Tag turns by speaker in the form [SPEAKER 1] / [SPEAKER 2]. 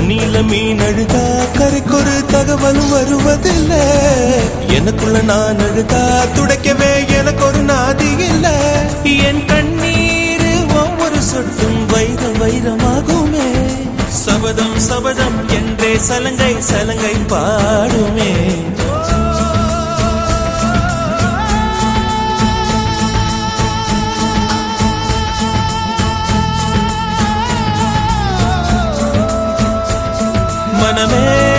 [SPEAKER 1] தண்ணியில மீன் அழுதா கரைக்கொரு தகவலும் வருவதில்லை. எனக்குள்ள நான் அழுதா துடைக்கவே எனக்கு ஒரு நாதி இல்லை. என் கண்ணீர் ஒவ்வொரு சொட்டும் வைரம் வைரமாகுமே. சபதம் சபதம் என்றே சலங்கை சலங்கை பாடுமே. மனமே